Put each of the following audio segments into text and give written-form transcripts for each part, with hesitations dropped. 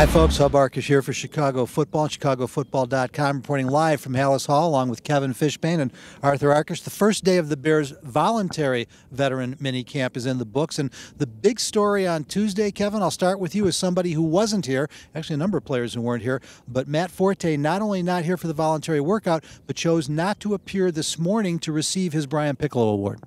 Hi folks, Hub Arkush here for Chicago Football and ChicagoFootball.com, reporting live from Halas Hall along with Kevin Fishbain and Arthur Arkush. The first day of the Bears' voluntary veteran minicamp is in the books, and the big story on Tuesday, Kevin, I'll start with you as somebody who wasn't here, actually a number of players who weren't here, but Matt Forte not only not here for the voluntary workout, but chose not to appear this morning to receive his Brian Piccolo Award.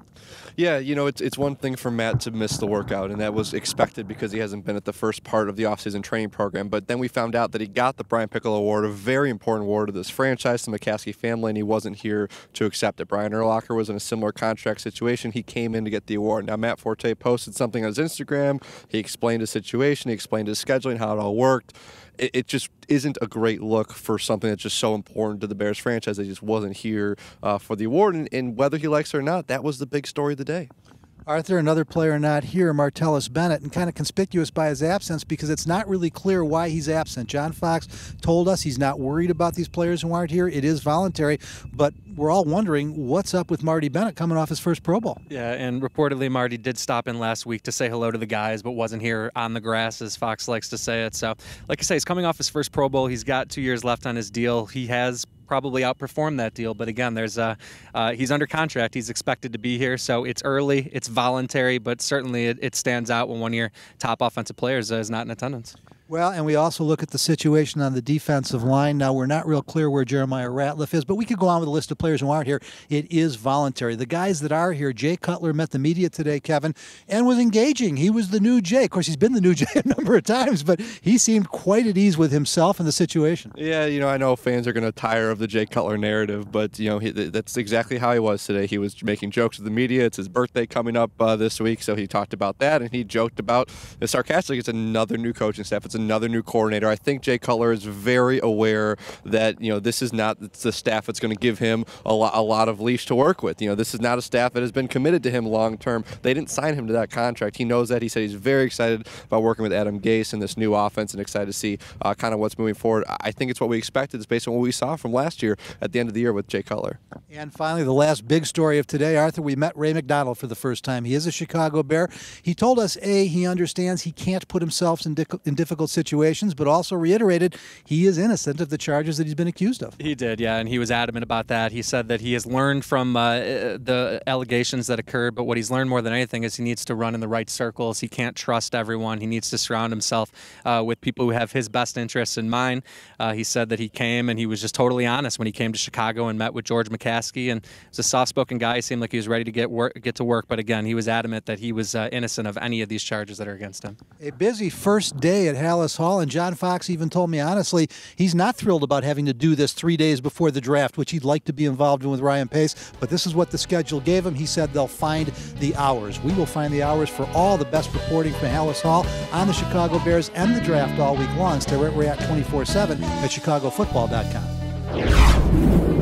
Yeah, you know, it's one thing for Matt to miss the workout, and that was expected because he hasn't been at the first part of the offseason training program. But then we found out that he got the Brian Piccolo Award, a very important award to this franchise, to the McCaskey family, and he wasn't here to accept it. Brian Urlacher was in a similar contract situation. He came in to get the award. Now, Matt Forte posted something on his Instagram. He explained his situation. He explained his scheduling, how it all worked. It just isn't a great look for something that's just so important to the Bears franchise. He just wasn't here for the award, and whether he likes it or not, that was the big story of the day. Arthur, another player not here, Martellus Bennett, and kind of conspicuous by his absence because it's not really clear why he's absent. John Fox told us he's not worried about these players who aren't here. It is voluntary, but we're all wondering what's up with Marty Bennett coming off his first Pro Bowl. Yeah, and reportedly Marty did stop in last week to say hello to the guys, but wasn't here on the grass, as Fox likes to say it. So, like I say, he's coming off his first Pro Bowl. He's got 2 years left on his deal. He has probably outperformed that deal, but again, he's under contract. He's expected to be here, so it's early, it's voluntary, but certainly it stands out when one of your top offensive players is not in attendance. Well, and we also look at the situation on the defensive line. Now, we're not real clear where Jeremiah Ratliff is, but we could go on with a list of players who aren't here. It is voluntary. The guys that are here, Jay Cutler met the media today, Kevin, and was engaging. He was the new Jay. Of course, he's been the new Jay a number of times, but he seemed quite at ease with himself and the situation. Yeah, you know, I know fans are going to tire of the Jay Cutler narrative, but, you know, that's exactly how he was today. He was making jokes with the media. It's his birthday coming up this week, so he talked about that, and he joked about, sarcastically, it's another new coaching staff. It's another new coordinator. I think Jay Cutler is very aware that, you know, this is not the staff that's going to give him a lot of leash to work with. You know, this is not a staff that has been committed to him long term. They didn't sign him to that contract. He knows that. He said he's very excited about working with Adam Gase and this new offense and excited to see kind of what's moving forward. I think it's what we expected. It's based on what we saw from last year at the end of the year with Jay Cutler. And finally, the last big story of today, Arthur, we met Ray McDonald for the first time. He is a Chicago Bear. He told us, A, he understands he can't put himself in difficult situations, but also reiterated he is innocent of the charges that he's been accused of. He did, yeah, and he was adamant about that. He said that he has learned from the allegations that occurred, but what he's learned more than anything is he needs to run in the right circles. He can't trust everyone. He needs to surround himself with people who have his best interests in mind. He said that he came and he was just totally honest when he came to Chicago and met with George McCaskey, and he's a soft-spoken guy. He seemed like he was ready to get to work, but again, he was adamant that he was innocent of any of these charges that are against him. A busy first day at Halas Hall, and John Fox even told me honestly he's not thrilled about having to do this 3 days before the draft, which he'd like to be involved in with Ryan Pace, but this is what the schedule gave him. He said they'll find the hours. We will find the hours for all the best reporting from Halas Hall on the Chicago Bears and the draft all week long. Stay right where we're at 24/7 at ChicagoFootball.com.